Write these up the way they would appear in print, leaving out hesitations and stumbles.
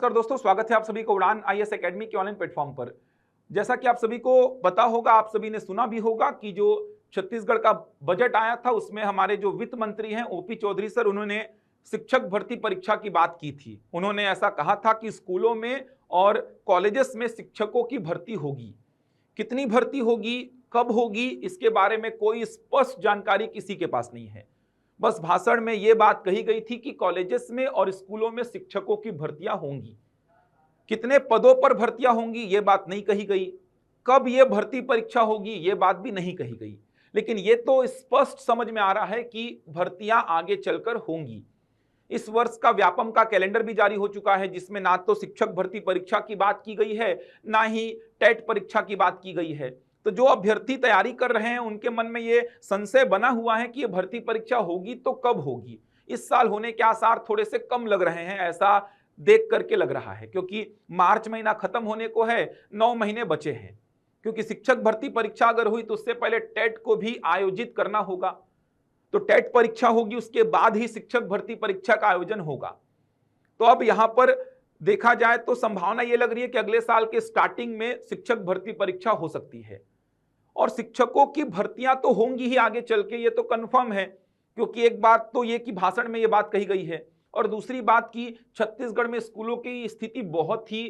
नमस्कार दोस्तों, स्वागत है आप सभी को उड़ान आईएएस एकेडमी के ऑनलाइन प्लेटफॉर्म पर। जैसा कि आप सभी को पता होगा, आप सभी ने सुना भी होगा कि जो छत्तीसगढ़ का बजट आया था उसमें हमारे जो वित्त मंत्री हैं ओपी चौधरी सर, उन्होंने शिक्षक भर्ती परीक्षा की बात की थी। उन्होंने ऐसा कहा था कि स्कूलों में और कॉलेजेस में शिक्षकों की भर्ती होगी। कितनी भर्ती होगी, कब होगी, इसके बारे में कोई स्पष्ट जानकारी किसी के पास नहीं है। बस भाषण में यह बात कही गई थी कि कॉलेजेस में और स्कूलों में शिक्षकों की भर्तियां होंगी। कितने पदों पर भर्तियां होंगी यह बात नहीं कही गई। कब यह भर्ती परीक्षा होगी यह बात भी नहीं कही गई। लेकिन यह तो स्पष्ट समझ में आ रहा है कि भर्तियां आगे चलकर होंगी। इस वर्ष का व्यापम का कैलेंडर भी जारी हो चुका है, जिसमें ना तो शिक्षक भर्ती परीक्षा की बात की गई है, ना ही टेट परीक्षा की बात की गई है। तो जो अभ्यर्थी तैयारी कर रहे हैं उनके मन में ये संशय बना हुआ है कि ये भर्ती परीक्षा होगी तो कब होगी। इस साल होने के आसार थोड़े से कम लग रहे हैं, ऐसा देख करके लग रहा है, क्योंकि मार्च महीना खत्म होने को है, 9 महीने बचे हैं। क्योंकि शिक्षक भर्ती परीक्षा अगर हुई तो उससे पहले टेट को भी आयोजित करना होगा। तो टेट परीक्षा होगी, उसके बाद ही शिक्षक भर्ती परीक्षा का आयोजन होगा। तो अब यहां पर देखा जाए तो संभावना यह लग रही है कि अगले साल के स्टार्टिंग में शिक्षक भर्ती परीक्षा हो सकती है। और शिक्षकों की भर्तियां तो होंगी ही आगे चल के, ये तो कंफर्म है। क्योंकि एक बात तो ये कि भाषण में ये बात कही गई है, और दूसरी बात की छत्तीसगढ़ में स्कूलों की स्थिति बहुत ही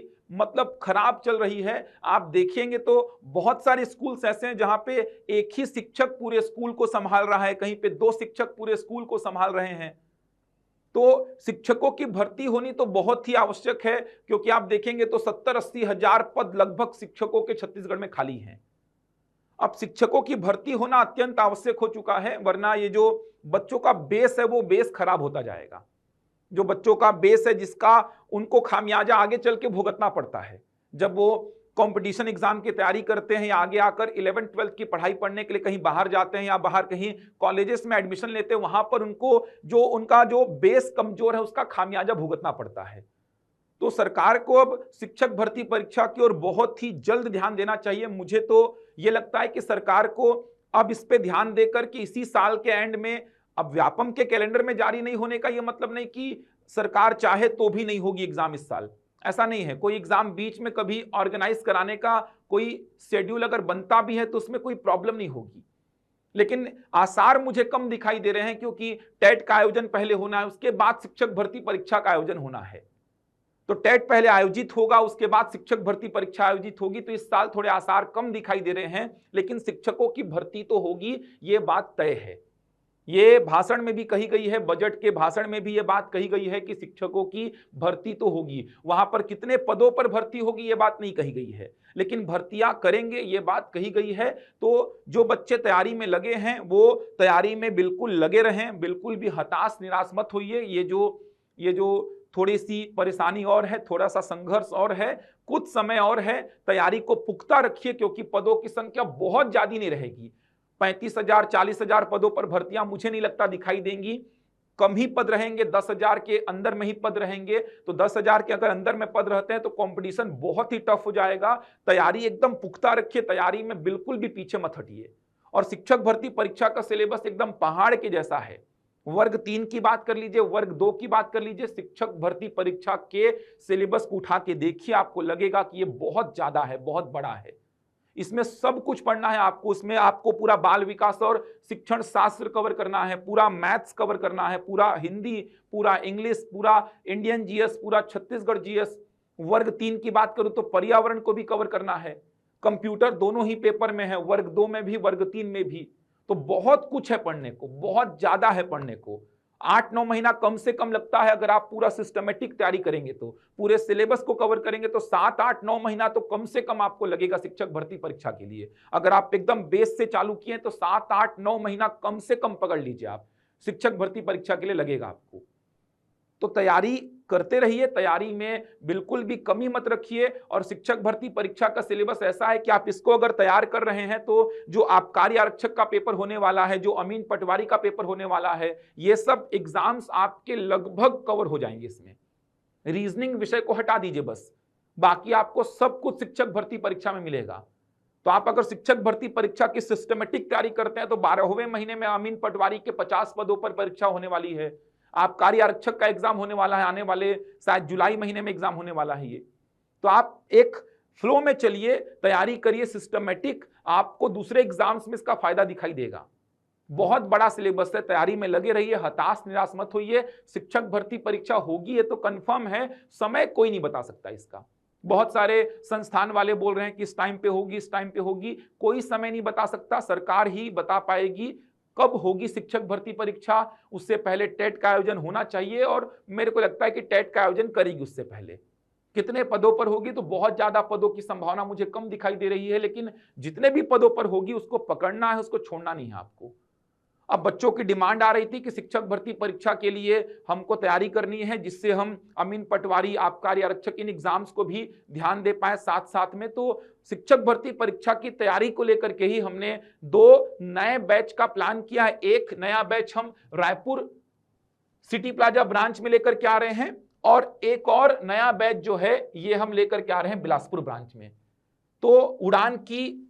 खराब चल रही है। आप देखेंगे तो बहुत सारे स्कूल्स ऐसे हैं जहां पे एक ही शिक्षक पूरे स्कूल को संभाल रहा है, कहीं पे 2 शिक्षक पूरे स्कूल को संभाल रहे हैं। तो शिक्षकों की भर्ती होनी तो बहुत ही आवश्यक है, क्योंकि आप देखेंगे तो 70-80 हजार पद लगभग शिक्षकों के छत्तीसगढ़ में खाली हैं। अब शिक्षकों की भर्ती होना अत्यंत आवश्यक हो चुका है, वरना ये जो बच्चों का बेस है वो बेस खराब होता जाएगा। जो बच्चों का बेस है जिसका उनको खामियाजा आगे चल के भुगतना पड़ता है, जब वो कंपटीशन एग्जाम की तैयारी करते हैं या आगे आकर 11th-12th की पढ़ाई पढ़ने के लिए कहीं बाहर जाते हैं या बाहर कहीं कॉलेजेस में एडमिशन लेते हैं, वहां पर उनका जो बेस कमजोर है उसका खामियाजा भुगतना पड़ता है। तो सरकार को अब शिक्षक भर्ती परीक्षा की ओर बहुत ही जल्द ध्यान देना चाहिए। मुझे तो यह लगता है कि सरकार को अब इस पे ध्यान देकर कि इसी साल के एंड में, अब व्यापम के कैलेंडर में जारी नहीं होने का यह मतलब नहीं कि सरकार चाहे तो भी नहीं होगी एग्जाम इस साल। ऐसा नहीं है। कोई एग्जाम बीच में कभी ऑर्गेनाइज कराने का कोई शेड्यूल अगर बनता भी है तो उसमें कोई प्रॉब्लम नहीं होगी। लेकिन आसार मुझे कम दिखाई दे रहे हैं, क्योंकि टेट का आयोजन पहले होना है, उसके बाद शिक्षक भर्ती परीक्षा का आयोजन होना है। तो टेट पहले आयोजित होगा, उसके बाद शिक्षक भर्ती परीक्षा आयोजित होगी। तो इस साल थोड़े आसार कम दिखाई दे रहे हैं, लेकिन शिक्षकों की भर्ती तो होगी, ये बात तय है। ये भाषण में भी कही गई है, बजट के भाषण में भी ये बात कही गई है कि शिक्षकों की भर्ती तो होगी। वहां पर कितने पदों पर भर्ती होगी ये बात नहीं कही गई है, लेकिन भर्तियां करेंगे ये बात कही गई है। तो जो बच्चे तैयारी में लगे हैं वो तैयारी में बिल्कुल लगे रहें, बिल्कुल भी हताश निराश मत होइए। ये जो थोड़ी सी परेशानी और है, थोड़ा सा संघर्ष और है, कुछ समय और है, तैयारी को पुख्ता रखिए, क्योंकि पदों की संख्या बहुत ज्यादा नहीं रहेगी। 35,000 40,000 पदों पर भर्तियां मुझे नहीं लगता दिखाई देंगी। कम ही पद रहेंगे, 10,000 के अंदर में ही पद रहेंगे। तो 10,000 के अगर अंदर में पद रहते हैं तो कंपटीशन बहुत ही टफ हो जाएगा। तैयारी एकदम पुख्ता रखिए, तैयारी में बिल्कुल भी पीछे मत हटिए। और शिक्षक भर्ती परीक्षा का सिलेबस एकदम पहाड़ के जैसा है। वर्ग 3 की बात कर लीजिए, वर्ग 2 की बात कर लीजिए, शिक्षक भर्ती परीक्षा के सिलेबस को उठा के देखिए, आपको लगेगा कि ये बहुत ज्यादा है, बहुत बड़ा है। इसमें सब कुछ पढ़ना है आपको। उसमें आपको पूरा बाल विकास और शिक्षण शास्त्र कवर करना है, पूरा मैथ्स कवर करना है, पूरा हिंदी, पूरा इंग्लिश, पूरा इंडियन जीएस, पूरा छत्तीसगढ़ जीएस। वर्ग 3 की बात करूं तो पर्यावरण को भी कवर करना है। कंप्यूटर दोनों ही पेपर में है, वर्ग 2 में भी, वर्ग 3 में भी। तो बहुत कुछ है पढ़ने को, बहुत ज्यादा है पढ़ने को। 8-9 महीना कम से कम लगता है अगर आप पूरा सिस्टमेटिक तैयारी करेंगे, तो पूरे सिलेबस को कवर करेंगे तो 7-8-9 महीना तो कम से कम आपको लगेगा शिक्षक भर्ती परीक्षा के लिए। अगर आप एकदम बेस से चालू किए तो 7-8-9 महीना कम से कम पकड़ लीजिए आप, शिक्षक भर्ती परीक्षा के लिए लगेगा आपको। तो तैयारी करते रहिए, तैयारी में बिल्कुल भी कमी मत रखिए। और शिक्षक भर्ती परीक्षा का सिलेबस ऐसा है कि आप इसको अगर तैयार कर रहे हैं तो जो आबकारी आरक्षक का पेपर होने वाला है, जो अमीन पटवारी का पेपर होने वाला है, ये सब एग्जाम्स आपके लगभग कवर हो जाएंगे। इसमें रीजनिंग विषय को हटा दीजिए बस, बाकी आपको सब कुछ शिक्षक भर्ती परीक्षा में मिलेगा। तो आप अगर शिक्षक भर्ती परीक्षा की सिस्टमेटिक तैयारी करते हैं तो 12वें महीने में अमीन पटवारी के 50 पदों पर परीक्षा होने वाली है। आबकारी आरक्षक का एग्जाम होने वाला है, आने वाले शायद जुलाई महीने में एग्जाम होने वाला है ये। तो आप एक फ्लो में चलिए, तैयारी करिए सिस्टमेटिक, आपको दूसरे एग्जाम्स में इसका फायदा दिखाई देगा। बहुत बड़ा सिलेबस है, तैयारी में लगे रहिए, हताश निराश मत होइए। शिक्षक भर्ती परीक्षा होगी ये तो कंफर्म है, समय कोई नहीं बता सकता इसका। बहुत सारे संस्थान वाले बोल रहे हैं कि इस टाइम पे होगी, इस टाइम पे होगी, कोई समय नहीं बता सकता, सरकार ही बता पाएगी कब होगी शिक्षक भर्ती परीक्षा। उससे पहले टेट का आयोजन होना चाहिए और मेरे को लगता है कि टेट का आयोजन करेगी उससे पहले। कितने पदों पर होगी तो बहुत ज्यादा पदों की संभावना मुझे कम दिखाई दे रही है, लेकिन जितने भी पदों पर होगी उसको पकड़ना है, उसको छोड़ना नहीं है आपको। अब बच्चों की डिमांड आ रही थी कि शिक्षक भर्ती परीक्षा के लिए हमको तैयारी करनी है जिससे हम अमीन पटवारी, आबकारी आरक्षक इन एग्जाम्स को भी ध्यान दे पाए साथ साथ में। तो शिक्षक भर्ती परीक्षा की तैयारी को लेकर के ही हमने 2 नए बैच का प्लान किया है। एक नया बैच हम रायपुर सिटी प्लाजा ब्रांच में लेकर के आ रहे हैं और एक और नया बैच जो है ये हम लेकर के आ रहे हैं बिलासपुर ब्रांच में। तो उड़ान की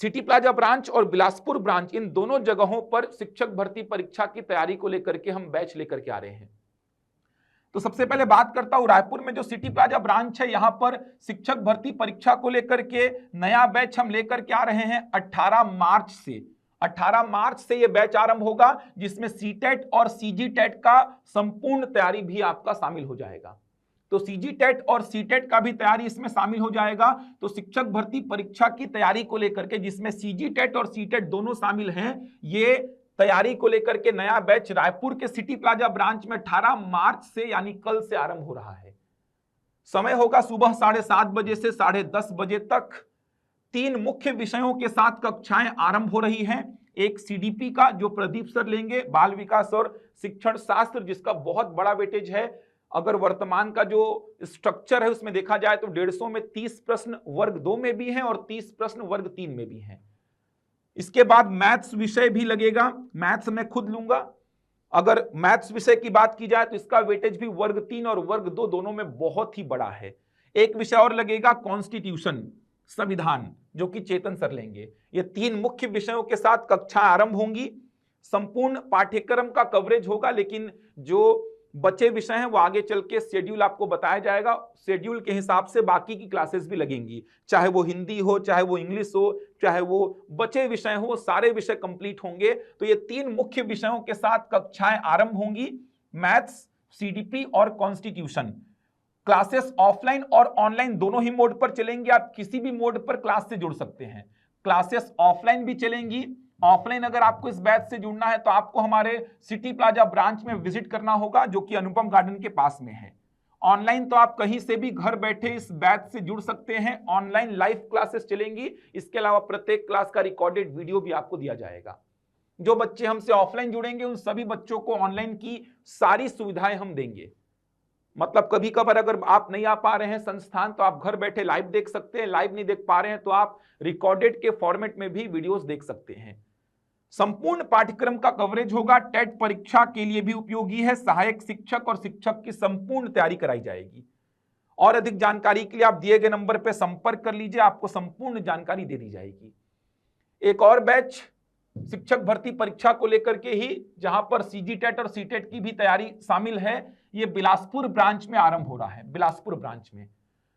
सिटी प्लाजा ब्रांच और बिलासपुर ब्रांच, इन दोनों जगहों पर शिक्षक भर्ती परीक्षा की तैयारी को लेकर के हम बैच लेकर के आ रहे हैं। तो सबसे पहले बात करता हूं रायपुर में जो सिटी प्लाजा ब्रांच है, यहां पर शिक्षक भर्ती परीक्षा को लेकर के नया बैच हम लेकर के आ रहे हैं 18 मार्च से। 18 मार्च से यह बैच आरंभ होगा जिसमें सीटेट और सीजीटेट का संपूर्ण तैयारी भी आपका शामिल हो जाएगा। तो सीजीटेट और सीटेट का भी तैयारी इसमें शामिल हो जाएगा। तो शिक्षक भर्ती परीक्षा की तैयारी को लेकर के जिसमें सीजीटेट और सीटेट दोनों शामिल हैं, ये तैयारी को लेकर के नया बैच रायपुर के सिटी प्लाजा ब्रांच में 18 मार्च से यानी कल से आरंभ हो रहा है। समय होगा सुबह 7:30 बजे से 10:30 बजे तक। 3 मुख्य विषयों के साथ कक्षाएं आरंभ हो रही हैं। एक सीडीपी का जो प्रदीप सर लेंगे, बाल विकास और शिक्षण शास्त्र, जिसका बहुत बड़ा वेटेज है। अगर वर्तमान का जो स्ट्रक्चर है उसमें देखा जाए तो 150 में 30 प्रश्न वर्ग 2 में भी हैं और 30 प्रश्न वर्ग 3 में भी हैं। इसके बाद मैथ्स विषय भी लगेगा, मैथ्स मैं खुद लूंगा। अगर मैथ्स विषय की बात की जाए तो इसका वेटेज भी वर्ग 3 और वर्ग 2 दोनों में बहुत ही बड़ा है। एक विषय और लगेगा कॉन्स्टिट्यूशन, संविधान, जो कि चेतन सर लेंगे। ये 3 मुख्य विषयों के साथ कक्षा आरंभ होंगी। संपूर्ण पाठ्यक्रम का कवरेज होगा, लेकिन जो बचे विषय हैं वो आगे चल के शेड्यूल आपको बताया जाएगा। शेड्यूल के हिसाब से बाकी की क्लासेस भी लगेंगी, चाहे वो हिंदी हो, चाहे वो इंग्लिश हो, चाहे वो बचे विषय हो, सारे विषय कंप्लीट होंगे। तो ये 3 मुख्य विषयों के साथ कक्षाएं आरंभ होंगी, मैथ्स, सीडीपी और कॉन्स्टिट्यूशन। क्लासेस ऑफलाइन और ऑनलाइन दोनों ही मोड पर चलेंगी। आप किसी भी मोड पर क्लास से जुड़ सकते हैं। क्लासेस ऑफलाइन भी चलेंगी। ऑफलाइन अगर आपको इस बैच से जुड़ना है तो आपको हमारे सिटी प्लाजा ब्रांच में विजिट करना होगा जो कि अनुपम गार्डन के पास में है। ऑनलाइन तो आप कहीं से भी घर बैठे इस बैच से जुड़ सकते हैं। ऑनलाइन लाइव क्लासेस चलेंगी। इसके अलावा प्रत्येक क्लास का रिकॉर्डेड वीडियो भी आपको दिया जाएगा। जो बच्चे हमसे ऑफलाइन जुड़ेंगे उन सभी बच्चों को ऑनलाइन की सारी सुविधाएं हम देंगे। मतलब कभी कभार अगर आप नहीं आ पा रहे हैं संस्थान तो आप घर बैठे लाइव देख सकते हैं। लाइव नहीं देख पा रहे हैं तो आप रिकॉर्डेड के फॉर्मेट में भी वीडियोस देख सकते हैं। संपूर्ण पाठ्यक्रम का कवरेज होगा। टेट परीक्षा के लिए भी उपयोगी है। सहायक शिक्षक और शिक्षक की संपूर्ण तैयारी कराई जाएगी। और अधिक जानकारी के लिए आप दिए गए नंबर पर संपर्क कर लीजिए, आपको संपूर्ण जानकारी दे दी जाएगी। एक और बैच शिक्षक भर्ती परीक्षा को लेकर के ही, जहां पर सीजीटेट और सीटेट की भी तैयारी शामिल है, ये बिलासपुर ब्रांच में आरंभ हो रहा है। बिलासपुर ब्रांच में,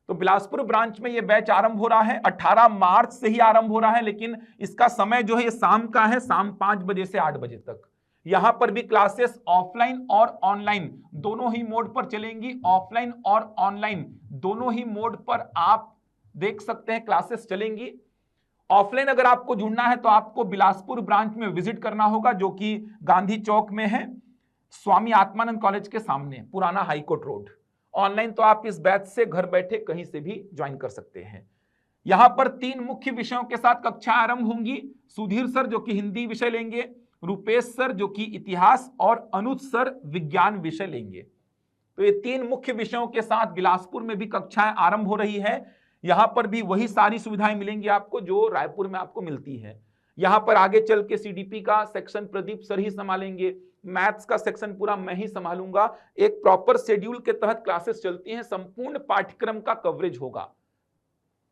तो बिलासपुर ब्रांच में ये बैच आरंभ हो रहा है। 18 मार्च से ही आरंभ हो रहा है, लेकिन इसका समय जो है ये शाम का है, शाम 5 बजे से 8 बजे तक। यहां पर भी क्लासेस ऑफलाइन और ऑनलाइन दोनों ही मोड पर चलेंगी। ऑफलाइन और ऑनलाइन दोनों ही मोड पर आप देख सकते हैं क्लासेस चलेंगी। ऑफलाइन अगर आपको जुड़ना है तो आपको बिलासपुर ब्रांच में विजिट करना होगा जो कि गांधी चौक में है, स्वामी आत्मानंद कॉलेज के सामने, पुराना हाईकोर्ट रोड। ऑनलाइन तो आप इस बैच से घर बैठे कहीं से भी ज्वाइन कर सकते हैं। यहां पर 3 मुख्य विषयों के साथ कक्षा आरंभ होंगी। सुधीर सर जो कि हिंदी विषय लेंगे, रुपेश सर जो कि इतिहास और अनुज सर विज्ञान विषय लेंगे। तो ये 3 मुख्य विषयों के साथ बिलासपुर में भी कक्षाएं आरंभ हो रही है। यहां पर भी वही सारी सुविधाएं मिलेंगी आपको जो रायपुर में आपको मिलती है। यहां पर आगे चल के सीडीपी का सेक्शन प्रदीप सर ही संभालेंगे, मैथ्स का सेक्शन पूरा मैं ही संभालूंगा। एक प्रॉपर शेड्यूल के तहत क्लासेस चलती हैं। संपूर्ण पाठ्यक्रम का कवरेज होगा,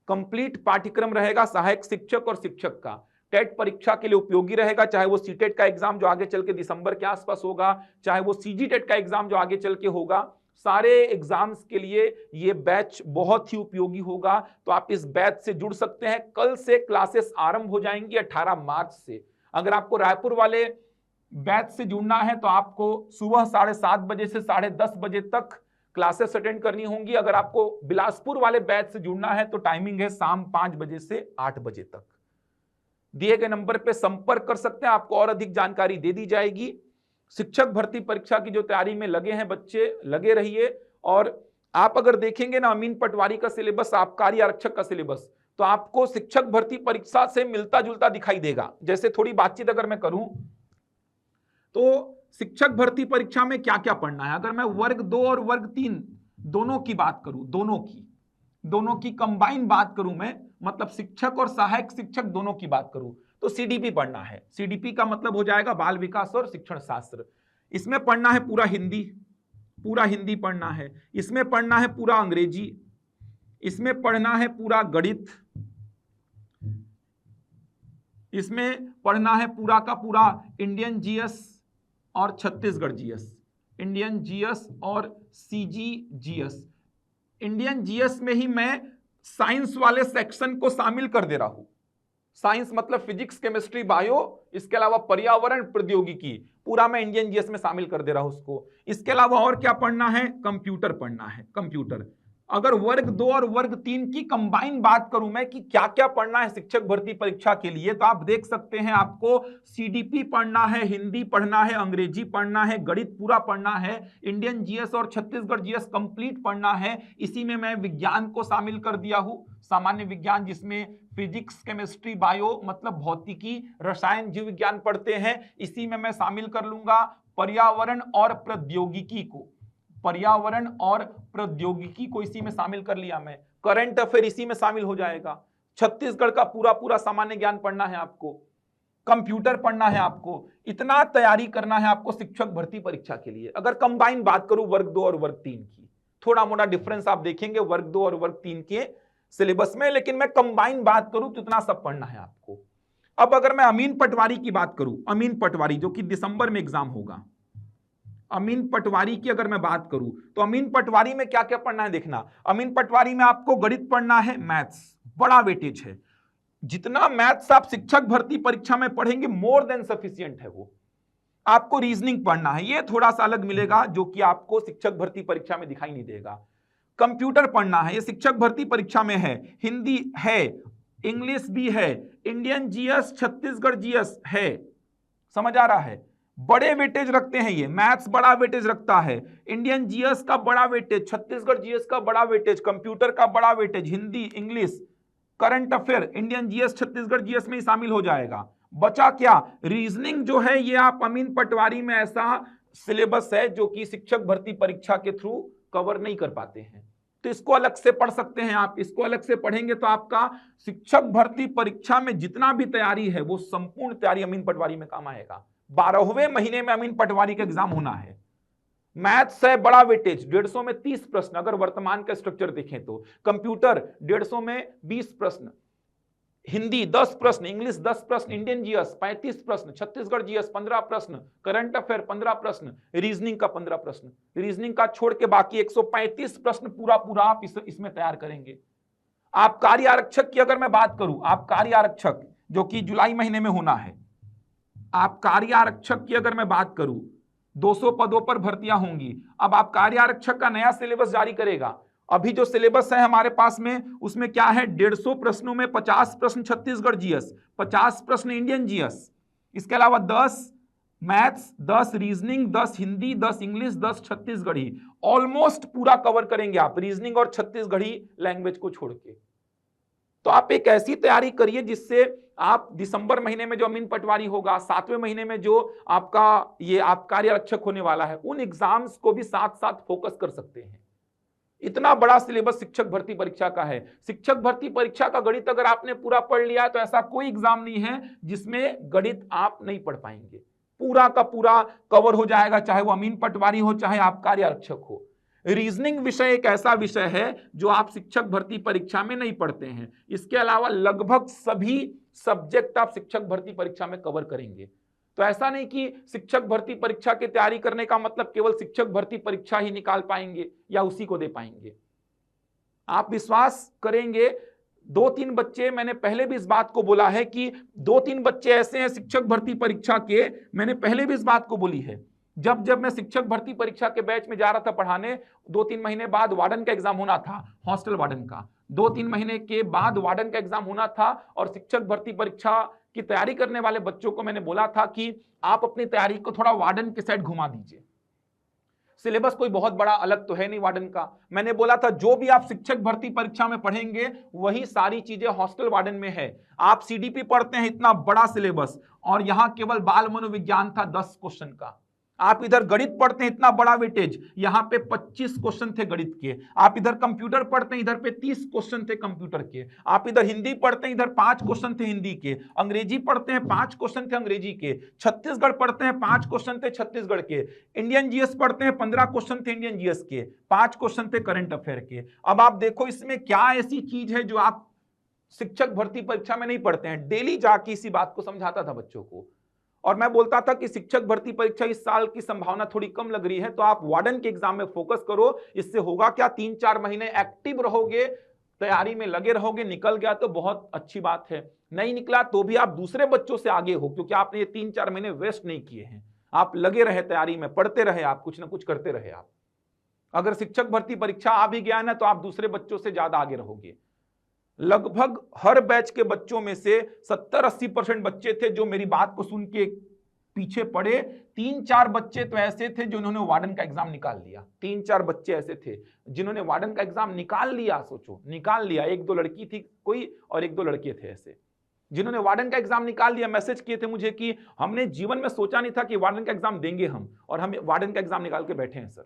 कंप्लीट पाठ्यक्रम रहेगा सहायक शिक्षक और शिक्षक का। टेट परीक्षा के लिए उपयोगी रहेगा, चाहे वो सीटेट का एग्जाम जो आगे चल के दिसंबर के आसपास होगा, चाहे वो सीजीटेट का एग्जाम जो आगे चल के होगा, सारे एग्जाम्स के लिए ये बैच बहुत ही उपयोगी होगा। तो आप इस बैच से जुड़ सकते हैं। कल से क्लासेस आरंभ हो जाएंगी 18 मार्च से। अगर आपको रायपुर वाले बैच से जुड़ना है तो आपको सुबह 7:30 बजे से 10:30 बजे तक क्लासेस अटेंड करनी होंगी। अगर आपको बिलासपुर वाले बैच से जुड़ना है तो टाइमिंग है शाम 5 बजे से 8 बजे तक। दिए गए नंबर पे संपर्क कर सकते हैं, आपको और अधिक जानकारी दे दी जाएगी। शिक्षक भर्ती परीक्षा की जो तैयारी में लगे हैं बच्चे, लगे रहिए। और आप अगर देखेंगे ना अमीन पटवारी का सिलेबस, आबकारी आरक्षक का सिलेबस, तो आपको शिक्षक भर्ती परीक्षा से मिलता जुलता दिखाई देगा। जैसे थोड़ी बातचीत अगर मैं करूं तो शिक्षक भर्ती परीक्षा में क्या क्या पढ़ना है, अगर मैं वर्ग 2 और वर्ग 3 दोनों की बात करूं, दोनों की कंबाइन बात करूं मैं, मतलब शिक्षक और सहायक शिक्षक दोनों की बात करूं, तो सीडीपी पढ़ना है। सीडीपी का मतलब हो जाएगा बाल विकास और शिक्षण शास्त्र। इसमें पढ़ना है पूरा हिंदी पढ़ना है। इसमें पढ़ना है पूरा अंग्रेजी। इसमें पढ़ना है पूरा गणित। इसमें पढ़ना है पूरा का पूरा इंडियन जीएस और छत्तीसगढ़ जीएस, इंडियन जीएस और सीजीजीएस। इंडियन जीएस में ही मैं साइंस वाले सेक्शन को शामिल कर दे रहा हूं। साइंस मतलब फिजिक्स, केमिस्ट्री, बायो, इसके अलावा पर्यावरण, प्रौद्योगिकी, पूरा मैं इंडियन जीएस में शामिल कर दे रहा हूं उसको। इसके अलावा और क्या पढ़ना है, कंप्यूटर पढ़ना है, कंप्यूटर। अगर वर्ग 2 और वर्ग 3 की कंबाइन बात करूं मैं कि क्या क्या पढ़ना है शिक्षक भर्ती परीक्षा के लिए, तो आप देख सकते हैं आपको सीडीपी पढ़ना है, हिंदी पढ़ना है, अंग्रेजी पढ़ना है, गणित पूरा पढ़ना है, इंडियन जीएस और छत्तीसगढ़ जीएस कंप्लीट पढ़ना है। इसी में मैं विज्ञान को शामिल कर दिया हूं, सामान्य विज्ञान, जिसमें फिजिक्स, केमिस्ट्री, बायो मतलब भौतिकी, रसायन, जीव विज्ञान पढ़ते हैं। इसी में मैं शामिल कर लूंगा पर्यावरण और प्रौद्योगिकी को, पर्यावरण और प्रौद्योगिकी को इसी में शामिल कर लिया मैं। करंट अफेयर इसी में शामिल हो जाएगा। छत्तीसगढ़ का पूरा सामान्य ज्ञान पढ़ना है आपको, कंप्यूटर पढ़ना है आपको। इतना तैयारी करना है आपको शिक्षक भर्ती परीक्षा के लिए। अगर कंबाइन बात करूं वर्ग 2 और वर्ग 3 की, थोड़ा मोटा डिफरेंस आप देखेंगे वर्ग 2 और वर्ग 3 के सिलेबस में, लेकिन मैं कंबाइन बात करूं तो इतना सब पढ़ना है आपको। अब अगर मैं अमीन पटवारी की बात करूं, अमीन पटवारी जो कि दिसंबर में एग्जाम होगा, अमीन पटवारी की अगर मैं बात करूं तो अमीन पटवारी में क्या क्या पढ़ना है देखना। अमीन पटवारी में आपको गणित पढ़ना है, मैथ्स बड़ा वेटेज है। जितना मैथ्स आप शिक्षक भर्ती परीक्षा में पढ़ेंगे मोर देन सफिशिएंट है वो। आपको रीजनिंग पढ़ना है, ये थोड़ा सा अलग मिलेगा जो कि आपको शिक्षक भर्ती परीक्षा में दिखाई नहीं देगा। कंप्यूटर पढ़ना है, ये शिक्षक भर्ती परीक्षा में है। हिंदी है, इंग्लिश भी है, इंडियन जीएस, छत्तीसगढ़ जीएस है। समझ आ रहा है, बड़े वेटेज रखते हैं ये। मैथ्स बड़ा वेटेज रखता है, इंडियन जीएस का बड़ा वेटेज, छत्तीसगढ़ जीएस का बड़ा वेटेज, कंप्यूटर का बड़ा weightage, Hindi, English, current affair, Indian GS, Chhattisgarh GS में ही शामिल हो जाएगा। बचा क्या, रीजनिंग जो है ये आप अमीन पटवारी में ऐसा सिलेबस है जो कि शिक्षक भर्ती परीक्षा के थ्रू कवर नहीं कर पाते हैं, तो इसको अलग से पढ़ सकते हैं आप। इसको अलग से पढ़ेंगे तो आपका शिक्षक भर्ती परीक्षा में जितना भी तैयारी है वो संपूर्ण तैयारी अमीन पटवारी में काम आएगा। 12वें महीने में अमीन पटवारी का एग्जाम होना है। मैथ्स है बड़ा वेटेज, 150 में 30 प्रश्न अगर वर्तमान का स्ट्रक्चर देखें तो। कंप्यूटर 150 में 20 प्रश्न, हिंदी 10 प्रश्न, इंग्लिश 10 प्रश्न, इंडियन जीएस 35 प्रश्न, छत्तीसगढ़ जीएस 15 प्रश्न, करंट अफेयर 15 प्रश्न, रीजनिंग का 15 प्रश्न। रीजनिंग का छोड़ के बाकी 135 प्रश्न पूरा आप इसमें तैयार करेंगे। आबकारी आरक्षक की अगर मैं बात करूं, आबकारी आरक्षक जो कि जुलाई महीने में होना है, आबकारी आरक्षक की अगर मैं बात करूं 200 पदों पर भर्तियां होंगी। अब आबकारी आरक्षक का नया सिलेबस जारी करेगा। अभी जो सिलेबस है हमारे पास में उसमें क्या है, 150 प्रश्नों में 50 प्रश्न छत्तीसगढ़ जीएस, 50 प्रश्न इंडियन जीएस, इसके अलावा 10 maths, 10 reasoning, 10 Hindi, 10 English, 10 Chhattisgarhi. Almost पूरा कवर करेंगे आप रीजनिंग और छत्तीसगढ़ी लैंग्वेज को छोड़ के। तो आप एक ऐसी तैयारी करिए जिससे आप दिसंबर महीने में जो अमीन पटवारी होगा, 7वें महीने में जो आपका ये आबकारी आरक्षक होने वाला है, उन एग्जाम्स को भी साथ साथ फोकस कर सकते हैं। इतना बड़ा सिलेबस शिक्षक भर्ती परीक्षा का है। शिक्षक भर्ती परीक्षा का गणित अगर आपने पूरा पढ़ लिया तो ऐसा कोई एग्जाम नहीं है जिसमें गणित आप नहीं पढ़ पाएंगे। पूरा का पूरा कवर हो जाएगा, चाहे वो अमीन पटवारी हो चाहे आबकारी आरक्षक हो। रीजनिंग विषय एक ऐसा विषय है जो आप शिक्षक भर्ती परीक्षा में नहीं पढ़ते हैं। इसके अलावा लगभग सभी सब्जेक्ट आप शिक्षक भर्ती परीक्षा में कवर करेंगे। तो ऐसा नहीं कि शिक्षक भर्ती परीक्षा की तैयारी करने का मतलब केवल शिक्षक भर्ती परीक्षा ही निकाल पाएंगे या उसी को दे पाएंगे। आप विश्वास करेंगे, 2-3 बच्चे, मैंने पहले भी इस बात को बोला है कि 2-3 बच्चे ऐसे हैं शिक्षक भर्ती परीक्षा के, मैंने पहले भी इस बात को बोली है, जब जब मैं शिक्षक भर्ती परीक्षा के बैच में जा रहा था पढ़ाने, 2-3 महीने बाद वार्डन का एग्जाम होना था, हॉस्टल वार्डन का 2-3 महीने के बाद वार्डन का एग्जाम होना था, और शिक्षक भर्ती परीक्षा की तैयारी करने वाले बच्चों को मैंने बोला था कि आप अपनी तैयारी को थोड़ा वार्डन के साइड घुमा दीजिए। सिलेबस कोई बहुत बड़ा अलग तो है नहीं वार्डन का। मैंने बोला था जो भी आप शिक्षक भर्ती परीक्षा में पढ़ेंगे वही सारी चीजें हॉस्टल वार्डन में है। आप सीडीपी पढ़ते हैं, इतना बड़ा सिलेबस, और यहां केवल बाल मनोविज्ञान था 10 क्वेश्चन का। आप इधर गणित पढ़ते हैं, इतना बड़ा वेटेज, यहां पे 25 क्वेश्चन थे गणित के। आप इधर कंप्यूटर पढ़ते हैं, इधर पे 30 क्वेश्चन थे कंप्यूटर के। आप इधर हिंदी पढ़ते हैं, इधर 5 क्वेश्चन थे हिंदी के। अंग्रेजी पढ़ते हैं, 5 क्वेश्चन थे अंग्रेजी के। छत्तीसगढ़ पढ़ते हैं, 5 क्वेश्चन थे छत्तीसगढ़ के। इंडियन जीएस पढ़ते हैं, 15 क्वेश्चन थे इंडियन जीएस के, 5 क्वेश्चन थे करंट अफेयर के। अब आप देखो इसमें क्या ऐसी चीज है जो आप शिक्षक भर्ती परीक्षा में नहीं पढ़ते हैं। डेली जाके इसी बात को समझाता था बच्चों को, और मैं बोलता था कि शिक्षक भर्ती परीक्षा इस साल की संभावना थोड़ी कम लग रही है, तो आप वार्डन के एग्जाम में फोकस करो। इससे होगा क्या, 3-4 महीने एक्टिव रहोगे, तैयारी में लगे रहोगे। निकल गया तो बहुत अच्छी बात है, नहीं निकला तो भी आप दूसरे बच्चों से आगे हो, क्योंकि आपने ये 3-4 महीने वेस्ट नहीं किए हैं। आप लगे रहे तैयारी में, पढ़ते रहे, आप कुछ ना कुछ करते रहे। आप अगर शिक्षक भर्ती परीक्षा आ भी गया ना तो आप दूसरे बच्चों से ज्यादा आगे रहोगे। लगभग हर बैच के बच्चों में से 70-80% बच्चे थे जो मेरी बात को सुन के पीछे पड़े। 3-4 बच्चे तो ऐसे थे जिन्होंने वार्डन का एग्जाम निकाल लिया। 3-4 बच्चे ऐसे थे जिन्होंने वार्डन का एग्जाम निकाल लिया। सोचो, निकाल लिया। 1-2 लड़की थी कोई, और 1-2 लड़के थे ऐसे जिन्होंने वार्डन का एग्जाम निकाल लिया। मैसेज किए थे मुझे कि हमने जीवन में सोचा नहीं था कि वार्डन का एग्जाम देंगे हम, और हम वार्डन का एग्जाम निकाल के बैठे हैं सर।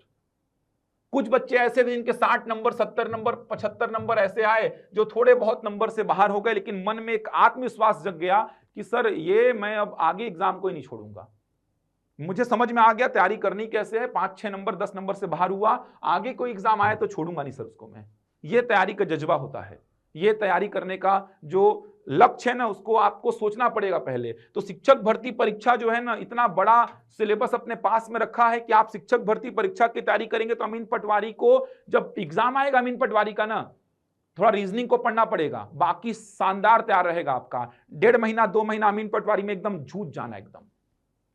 कुछ बच्चे ऐसे थे जिनके 60 नंबर, 70 नंबर, 75 नंबर ऐसे आए जो थोड़े बहुत नंबर से बाहर हो गए, लेकिन मन में एक आत्मविश्वास जग गया कि सर ये मैं अब आगे एग्जाम को ही नहीं छोड़ूंगा। मुझे समझ में आ गया तैयारी करनी कैसे है। 5-6 नंबर, 10 नंबर से बाहर हुआ, आगे कोई एग्जाम आए तो छोड़ूंगा नहीं सर उसको मैं। ये तैयारी का जज्बा होता है, ये तैयारी करने का जो लक्ष्य है ना, उसको आपको सोचना पड़ेगा पहले। तो शिक्षक भर्ती परीक्षा जो है ना, इतना बड़ा सिलेबस अपने पास में रखा है कि आप शिक्षक भर्ती परीक्षा की तैयारी करेंगे तो अमीन पटवारी को जब एग्जाम आएगा अमीन पटवारी का ना, थोड़ा रीजनिंग को पढ़ना पड़ेगा, बाकी शानदार तैयार रहेगा आपका। 1.5 महीना 2 महीना अमीन पटवारी में एकदम झूठ जाना,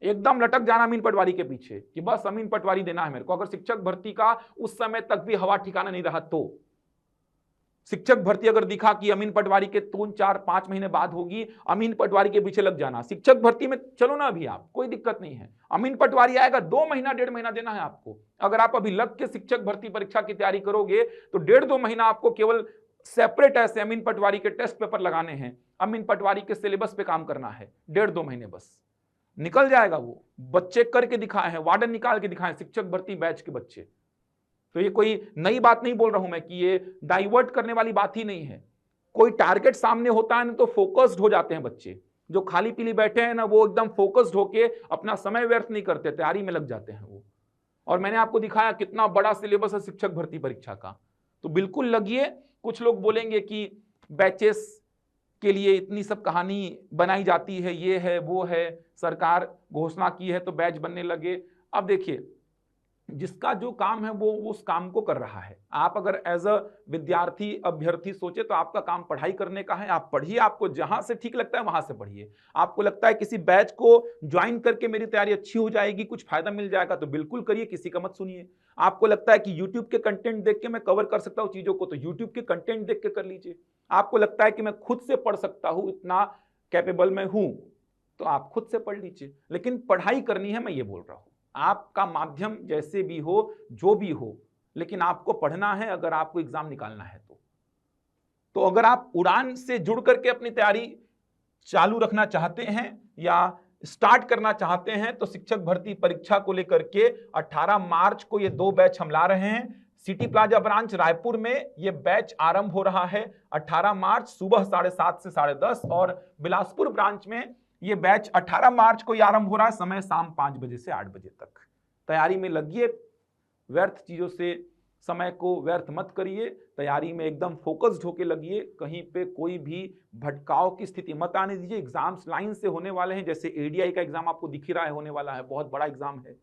एकदम लटक जाना अमीन पटवारी के पीछे कि बस अमीन पटवारी देना है मेरे को। अगर शिक्षक भर्ती का उस समय तक भी हवा ठिकाना नहीं रहा तो शिक्षक भर्ती अगर दिखा कि अमीन पटवारी के 3-4-5 महीने बाद होगी, अमीन पटवारी के पीछे लग जाना। शिक्षक भर्ती में चलो ना अभी, आप कोई दिक्कत नहीं है, अमीन पटवारी आएगा, 2 महीना 1.5 महीना देना है आपको। अगर आप अभी लग के शिक्षक भर्ती परीक्षा की तैयारी करोगे तो 1.5-2 महीना आपको केवल सेपरेट ऐसे अमीन पटवारी के टेस्ट पेपर लगाने हैं, अमीन पटवारी के सिलेबस पे काम करना है। 1.5-2 महीने बस निकल जाएगा। वो बच्चे करके दिखाए हैं, वार्डन निकाल के दिखाए, शिक्षक भर्ती बैच के बच्चे। तो ये कोई नई बात नहीं बोल रहा हूं मैं कि ये डाइवर्ट करने वाली बात ही नहीं है। कोई टारगेट सामने होता है ना तो फोकस्ड हो जाते हैं बच्चे। जो खाली पीली बैठे हैं ना, वो एकदम फोकस्ड होके अपना समय व्यर्थ नहीं करते, तैयारी में लग जाते हैं वो। और मैंने आपको दिखाया कितना बड़ा सिलेबस है शिक्षक भर्ती परीक्षा का, तो बिल्कुल लगिए। कुछ लोग बोलेंगे कि बैचेस के लिए इतनी सब कहानी बनाई जाती है, ये है वो है, सरकार घोषणा की है तो बैच बनने लगे। अब देखिए, जिसका जो काम है वो उस काम को कर रहा है। आप अगर एज अ विद्यार्थी अभ्यर्थी सोचे तो आपका काम पढ़ाई करने का है, आप पढ़िए, आपको जहां से ठीक लगता है वहां से पढ़िए। आपको लगता है किसी बैच को ज्वाइन करके मेरी तैयारी अच्छी हो जाएगी, कुछ फायदा मिल जाएगा, तो बिल्कुल करिए, किसी का मत सुनिए। आपको लगता है कि यूट्यूब के कंटेंट देख के मैं कवर कर सकता हूं चीजों को, तो यूट्यूब के कंटेंट देख के कर लीजिए। आपको लगता है कि मैं खुद से पढ़ सकता हूं, इतना कैपेबल मैं हूं, तो आप खुद से पढ़ लीजिए, लेकिन पढ़ाई करनी है, मैं ये बोल रहा हूं। आपका माध्यम जैसे भी हो, जो भी हो, लेकिन आपको पढ़ना है अगर आपको एग्जाम निकालना है तो अगर आप उड़ान से जुड़ करके अपनी तैयारी चालू रखना चाहते हैं या स्टार्ट करना चाहते हैं तो शिक्षक भर्ती परीक्षा को लेकर के 18 मार्च को ये 2 बैच हम ला रहे हैं। सिटी प्लाजा ब्रांच रायपुर में ये बैच आरंभ हो रहा है 18 मार्च सुबह 7:30 से 10:30, और बिलासपुर ब्रांच में ये बैच 18 मार्च को आरंभ हो रहा है, समय शाम 5 बजे से 8 बजे तक। तैयारी में लगिए, व्यर्थ चीजों से समय को व्यर्थ मत करिए, तैयारी में एकदम फोकस्ड होके लगिए, कहीं पे कोई भी भटकाव की स्थिति मत आने दीजिए। एग्जाम्स लाइन से होने वाले हैं, जैसे एडीआई का एग्जाम आपको दिख ही रहा है होने वाला है, बहुत बड़ा एग्जाम है।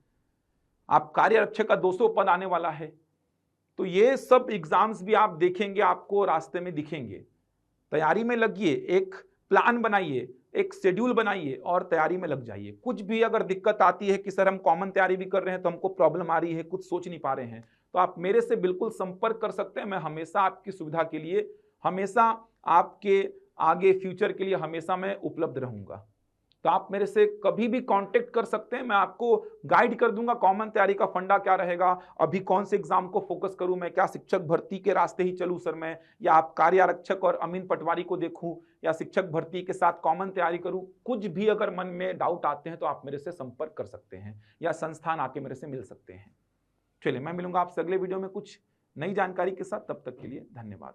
आप कार्य रक्षक का 200 पद आने वाला है। तो ये सब एग्जाम्स भी आप देखेंगे, आपको रास्ते में दिखेंगे। तैयारी में लगिए, एक प्लान बनाइए, एक शेड्यूल बनाइए और तैयारी में लग जाइए। कुछ भी अगर दिक्कत आती है कि सर हम कॉमन तैयारी भी कर रहे हैं तो हमको प्रॉब्लम आ रही है, कुछ सोच नहीं पा रहे हैं, तो आप मेरे से बिल्कुल संपर्क कर सकते हैं। मैं हमेशा आपकी सुविधा के लिए, हमेशा आपके आगे फ्यूचर के लिए हमेशा मैं उपलब्ध रहूंगा। तो आप मेरे से कभी भी कांटेक्ट कर सकते हैं, मैं आपको गाइड कर दूंगा कॉमन तैयारी का फंडा क्या रहेगा, अभी कौन से एग्जाम को फोकस करूं मैं, क्या शिक्षक भर्ती के रास्ते ही चलूं सर मैं, या आप कार्य आरक्षक और अमीन पटवारी को देखूं, या शिक्षक भर्ती के साथ कॉमन तैयारी करूं। कुछ भी अगर मन में डाउट आते हैं तो आप मेरे से संपर्क कर सकते हैं या संस्थान आके मेरे से मिल सकते हैं। चलिए, मैं मिलूंगा आपसे अगले वीडियो में कुछ नई जानकारी के साथ। तब तक के लिए धन्यवाद।